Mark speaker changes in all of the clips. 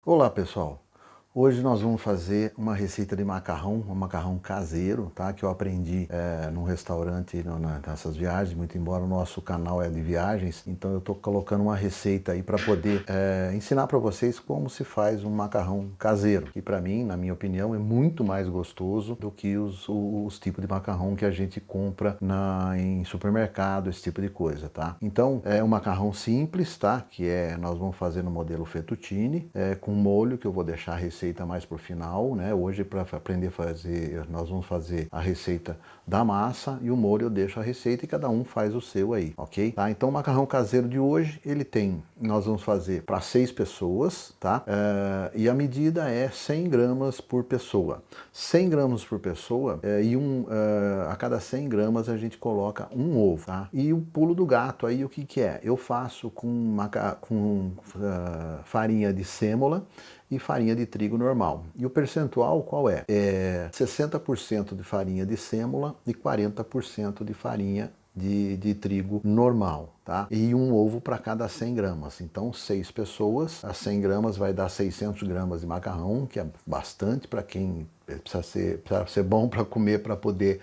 Speaker 1: Olá pessoal, hoje nós vamos fazer uma receita de macarrão, um macarrão caseiro, tá? Que eu aprendi num restaurante nessas viagens, muito embora o nosso canal é de viagens, então eu tô colocando uma receita aí para poder ensinar para vocês como se faz um macarrão caseiro, que para mim, na minha opinião, é muito mais gostoso do que os tipos de macarrão que a gente compra em supermercado, esse tipo de coisa, tá? Então é um macarrão simples, tá? Nós vamos fazer no modelo fettuccine, com molho que eu vou deixar a receita mais pro final, né? Hoje para aprender a fazer, nós vamos fazer a receita da massa e o molho eu deixo a receita e cada um faz o seu aí, ok? Tá? Então o macarrão caseiro de hoje, nós vamos fazer para 6 pessoas, tá? E a medida é 100 gramas por pessoa. 100 gramas por pessoa a cada 100 gramas a gente coloca um ovo, tá? E o pulo do gato aí, o que que é? Eu faço com farinha de sêmola e farinha de trigo normal. E o percentual qual é? 60% de farinha de sêmola e 40% de farinha de trigo normal, tá? E um ovo para cada 100 gramas. Então, 6 pessoas, a 100 gramas vai dar 600 gramas de macarrão, que é bastante para quem precisa ser bom para comer, para poder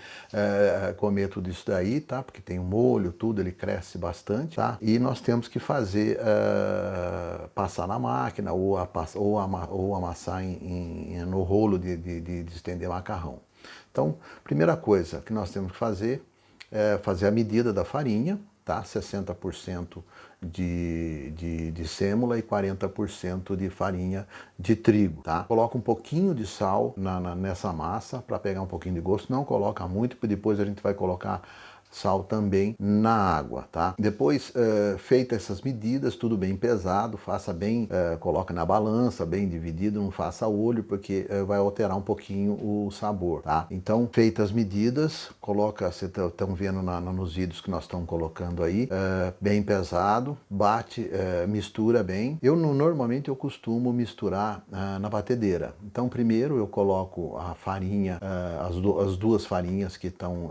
Speaker 1: comer tudo isso daí, tá? Porque tem o molho, tudo, ele cresce bastante, tá? E nós temos que fazer, passar na máquina ou amassar no rolo de estender macarrão. Então, primeira coisa que nós temos que fazer é fazer a medida da farinha, tá? 60% de sêmola e 40% de farinha de trigo, tá? Coloca um pouquinho de sal nessa massa para pegar um pouquinho de gosto. Não coloca muito, porque depois a gente vai colocar sal também na água, tá? Depois, feitas essas medidas, tudo bem pesado, faça bem, coloca na balança, bem dividido, não faça olho, porque vai alterar um pouquinho o sabor, tá? Então, feitas as medidas, vocês estão vendo nos vídeos que nós estamos colocando aí, bem pesado, bate, mistura bem. Normalmente eu costumo misturar na batedeira. Então, primeiro eu coloco a farinha, as duas farinhas que estão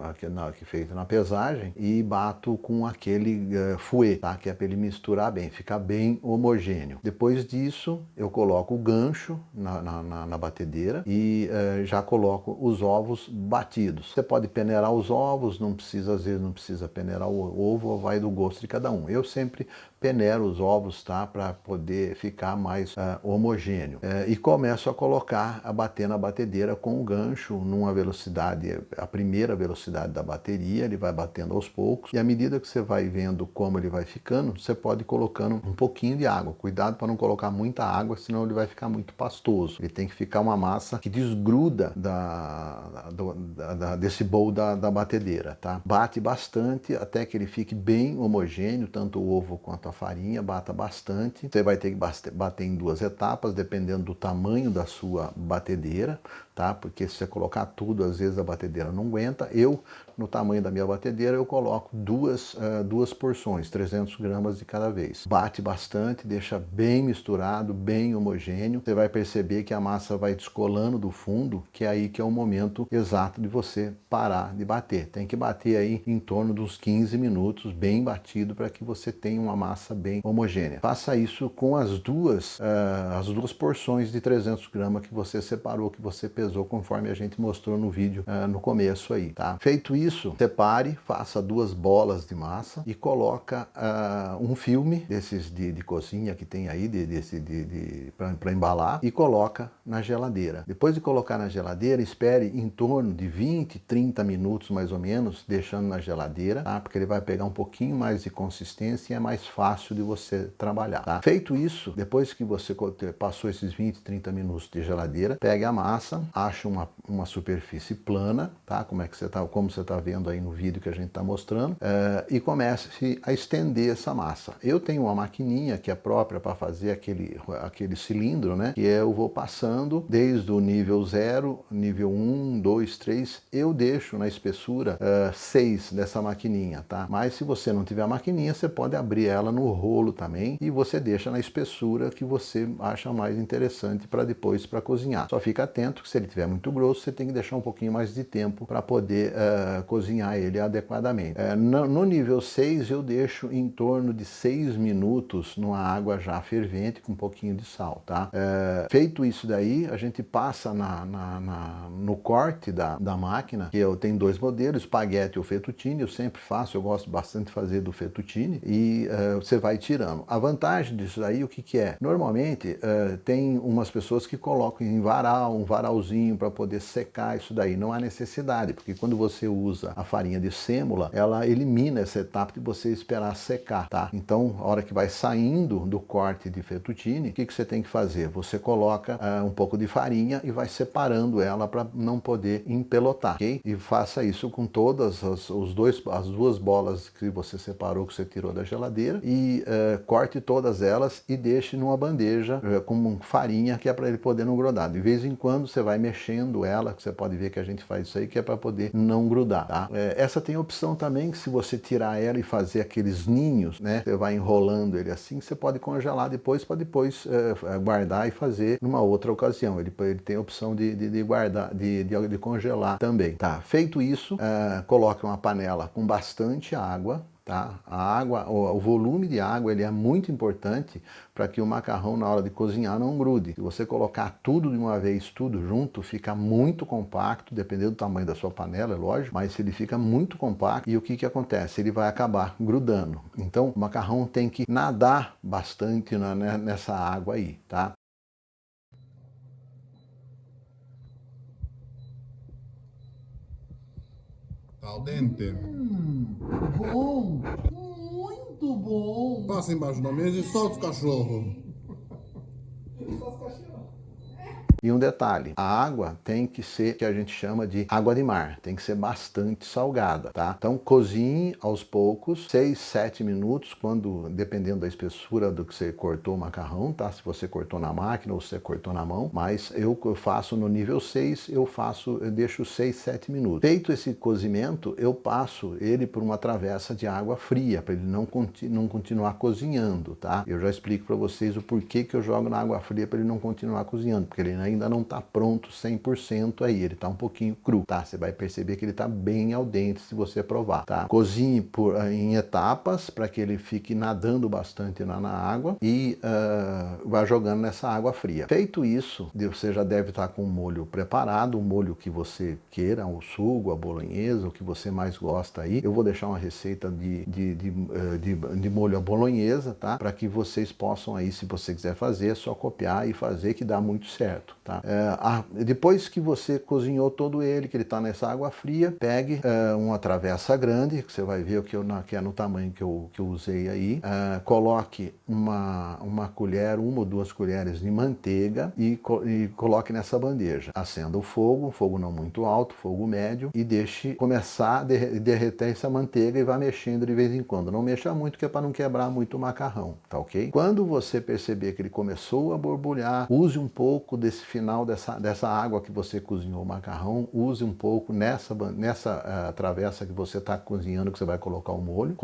Speaker 1: feitas na pesagem, e bato com aquele fouet, tá? Que é para ele misturar bem, ficar bem homogêneo. Depois disso, eu coloco o gancho na batedeira e já coloco os ovos batidos. Você pode peneirar os ovos, às vezes não precisa peneirar o ovo, vai do gosto de cada um. Eu sempre peneiro os ovos, tá? Para poder ficar mais homogêneo. E começo a bater na batedeira com o gancho numa velocidade, a primeira velocidade da bateria, ele vai batendo aos poucos, e à medida que você vai vendo como ele vai ficando, você pode ir colocando um pouquinho de água. Cuidado para não colocar muita água, senão ele vai ficar muito pastoso. Ele tem que ficar uma massa que desgruda desse bowl da batedeira, tá? Bate bastante até que ele fique bem homogêneo, tanto o ovo quanto a farinha, bata bastante. Você vai ter que bater em 2 etapas, dependendo do tamanho da sua batedeira, tá? Porque se você colocar tudo, às vezes a batedeira não aguenta. No tamanho da minha batedeira, eu coloco duas porções, 300 gramas de cada vez. Bate bastante, deixa bem misturado, bem homogêneo. Você vai perceber que a massa vai descolando do fundo, que é aí que é o momento exato de você parar de bater. Tem que bater aí em torno dos 15 minutos, bem batido, para que você tenha uma massa bem homogênea. Faça isso com as duas porções de 300 gramas que você separou, que você pesou, conforme a gente mostrou no vídeo no começo aí, tá? Feito isso, separe, faça 2 bolas de massa e coloca um filme desses de cozinha que tem aí, para embalar, e coloca na geladeira. Depois de colocar na geladeira, espere em torno de 20, 30 minutos mais ou menos, deixando na geladeira, tá? Porque ele vai pegar um pouquinho mais de consistência e é mais fácil de você trabalhar, tá? Feito isso, depois que você passou esses 20, 30 minutos de geladeira, pegue a massa, ache uma superfície plana, tá? Como você está vendo aí no vídeo que a gente está mostrando, e comece a estender essa massa. Eu tenho uma maquininha que é própria para fazer aquele cilindro, né? Que eu vou passando desde o nível 0, nível 1, 2, 3, eu deixo na espessura 6 dessa maquininha, tá? Mas se você não tiver a maquininha, você pode abrir ela no rolo também e você deixa na espessura que você acha mais interessante para depois cozinhar. Só fica atento que se ele estiver muito grosso, você tem que deixar um pouquinho mais de tempo para poder cozinhar ele adequadamente. No nível 6 eu deixo em torno de 6 minutos numa água já fervente com um pouquinho de sal, tá? Feito isso daí, a gente passa no corte da máquina, que eu tenho dois modelos, espaguete ou fettuccine, eu sempre faço, eu gosto bastante de fazer do fettuccine, e você vai tirando. A vantagem disso daí, o que que é? Normalmente tem umas pessoas que colocam em varal, um varalzinho para poder secar isso daí. Não há necessidade, porque quando você usa a farinha de sêmola, ela elimina essa etapa de você esperar secar, tá? Então, a hora que vai saindo do corte de fettuccine, o que que você tem que fazer? Você coloca um pouco de farinha e vai separando ela para não poder empelotar, ok? E faça isso com todas as duas bolas que você separou, que você tirou da geladeira, e corte todas elas e deixe numa bandeja com farinha, que é para ele poder não grudar. De vez em quando você vai mexendo ela, que você pode ver que a gente faz isso aí, que é para poder não grudar, tá? Essa tem a opção também, que se você tirar ela e fazer aqueles ninhos, né, você vai enrolando ele assim, você pode congelar depois, para depois guardar e fazer numa outra ocasião. Ele tem a opção de guardar, de congelar também, tá? Feito isso, coloque uma panela com bastante água, tá? A água, o volume de água, ele é muito importante para que o macarrão na hora de cozinhar não grude. Se você colocar tudo de uma vez, tudo junto, fica muito compacto, dependendo do tamanho da sua panela, é lógico, mas ele fica muito compacto, e o que que acontece? Ele vai acabar grudando. Então, o macarrão tem que nadar bastante nessa água aí, tá?
Speaker 2: Tá al dente.
Speaker 3: Bom, muito bom.
Speaker 2: Passa embaixo da mesa e solta os cachorros.
Speaker 1: E um detalhe, a água tem que ser, que a gente chama de água de mar, tem que ser bastante salgada, tá? Então cozinhe aos poucos, 6, 7 minutos, dependendo da espessura do que você cortou o macarrão, tá? Se você cortou na máquina ou se você cortou na mão, mas eu faço no nível 6, eu deixo 6, 7 minutos. Feito esse cozimento, eu passo ele por uma travessa de água fria, para ele não continuar cozinhando, tá? Eu já explico para vocês o porquê que eu jogo na água fria para ele não continuar cozinhando, porque ele ainda não está pronto 100% aí, ele está um pouquinho cru, tá? Você vai perceber que ele está bem al dente se você provar, tá? Cozinhe em etapas para que ele fique nadando bastante na água e vá jogando nessa água fria. Feito isso, você já deve estar com o molho preparado, o molho que você queira, o sugo, a bolonhesa, o que você mais gosta aí. Eu vou deixar uma receita de molho à bolonhesa, tá? Para que vocês possam aí, se você quiser fazer, é só copiar e fazer, que dá muito certo, tá? Depois que você cozinhou todo ele, que ele está nessa água fria, pegue uma travessa grande, que você vai ver que é no tamanho que eu usei aí, coloque uma colher, 1 ou 2 colheres de manteiga e coloque nessa bandeja. Acenda o fogo não muito alto, fogo médio, e deixe começar a derreter essa manteiga e vá mexendo de vez em quando. Não mexa muito, que é para não quebrar muito o macarrão, tá ok? Quando você perceber que ele começou a borbulhar, use um pouco desse final dessa água que você cozinhou o macarrão, use um pouco nessa travessa que você está cozinhando, que você vai colocar o molho.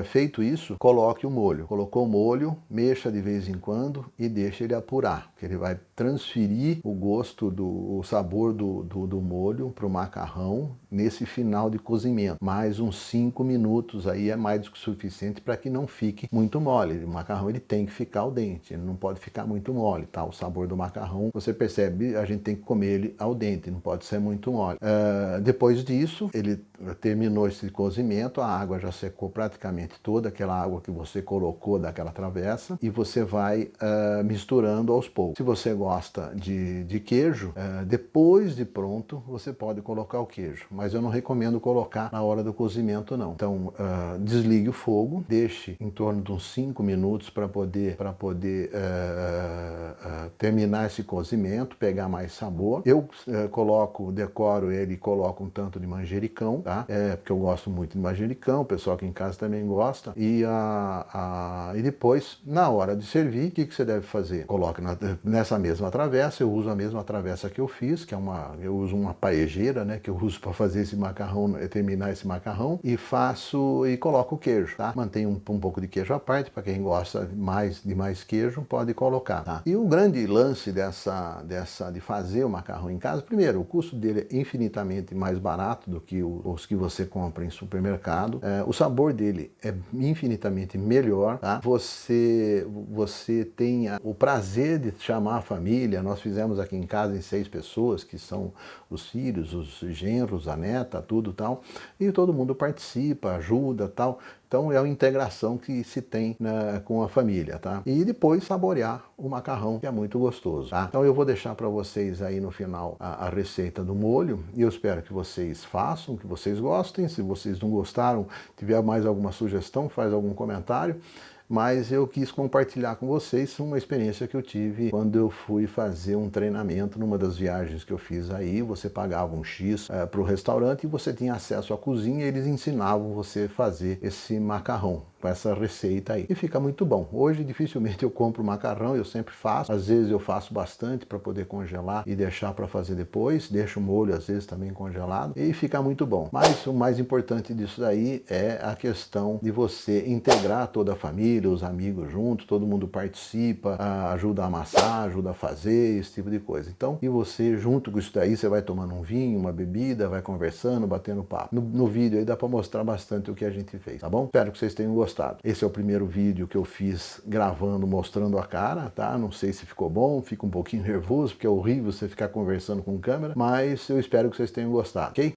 Speaker 1: Feito isso, coloque o molho. Colocou o molho, mexa de vez em quando e deixa ele apurar, que ele vai transferir o gosto, o sabor do molho para o macarrão nesse final de cozimento. Mais uns 5 minutos aí é mais do que suficiente para que não fique muito mole. O macarrão ele tem que ficar al dente, ele não pode ficar muito mole, tá? O sabor do macarrão, você percebe, a gente tem que comer ele al dente, não pode ser muito mole. Depois disso, ele terminou esse cozimento, a água já secou praticamente toda, aquela água que você colocou daquela travessa, e você vai misturando aos poucos. Se você gosta de queijo, depois de pronto, você pode colocar o queijo, mas eu não recomendo colocar na hora do cozimento, não. Então, desligue o fogo, deixe em torno de uns 5 minutos para poder terminar esse cozimento, pegar mais sabor. Eu decoro ele e coloco um tanto de manjericão, tá? Porque eu gosto muito de manjericão, o pessoal aqui em casa também gosta. E depois, na hora de servir, o que você deve fazer? Coloque nessa mesma travessa, eu uso a mesma travessa que eu fiz, que eu uso uma paejeira, né, que eu uso para fazer esse macarrão, terminar esse macarrão, e coloco o queijo, tá? Mantenho um pouco de queijo à parte, para quem gosta de mais queijo, pode colocar, tá? E o grande lance de fazer o macarrão em casa, primeiro, o custo dele é infinitamente mais barato do que os que você compra em supermercado. O sabor dele é infinitamente melhor, tá? Você tem o prazer de chamar a família. Nós fizemos aqui em casa em 6 pessoas, que são os filhos, os genros, a neta, tudo tal, e todo mundo participa, ajuda, tal. Então é uma integração que se tem, né, com a família, tá? E depois saborear o macarrão, que é muito gostoso, tá? Então eu vou deixar para vocês aí no final a receita do molho, e eu espero que vocês façam, que vocês gostem. Se vocês não gostaram, tiver mais alguma sugestão, faz algum comentário. Mas eu quis compartilhar com vocês uma experiência que eu tive quando eu fui fazer um treinamento numa das viagens que eu fiz aí. Você pagava um X para o restaurante e você tinha acesso à cozinha e eles ensinavam você a fazer esse macarrão com essa receita aí. E fica muito bom. Hoje dificilmente eu compro macarrão, eu sempre faço. Às vezes eu faço bastante para poder congelar e deixar para fazer depois. Deixo o molho às vezes também congelado e fica muito bom. Mas o mais importante disso daí é a questão de você integrar toda a família, os amigos juntos, todo mundo participa, ajuda a amassar, ajuda a fazer, esse tipo de coisa. Então, e você junto com isso daí, você vai tomando um vinho, uma bebida, vai conversando, batendo papo. No vídeo aí dá para mostrar bastante o que a gente fez, tá bom? Espero que vocês tenham gostado. Esse é o primeiro vídeo que eu fiz gravando, mostrando a cara, tá? Não sei se ficou bom, fica um pouquinho nervoso, porque é horrível você ficar conversando com câmera, mas eu espero que vocês tenham gostado, ok?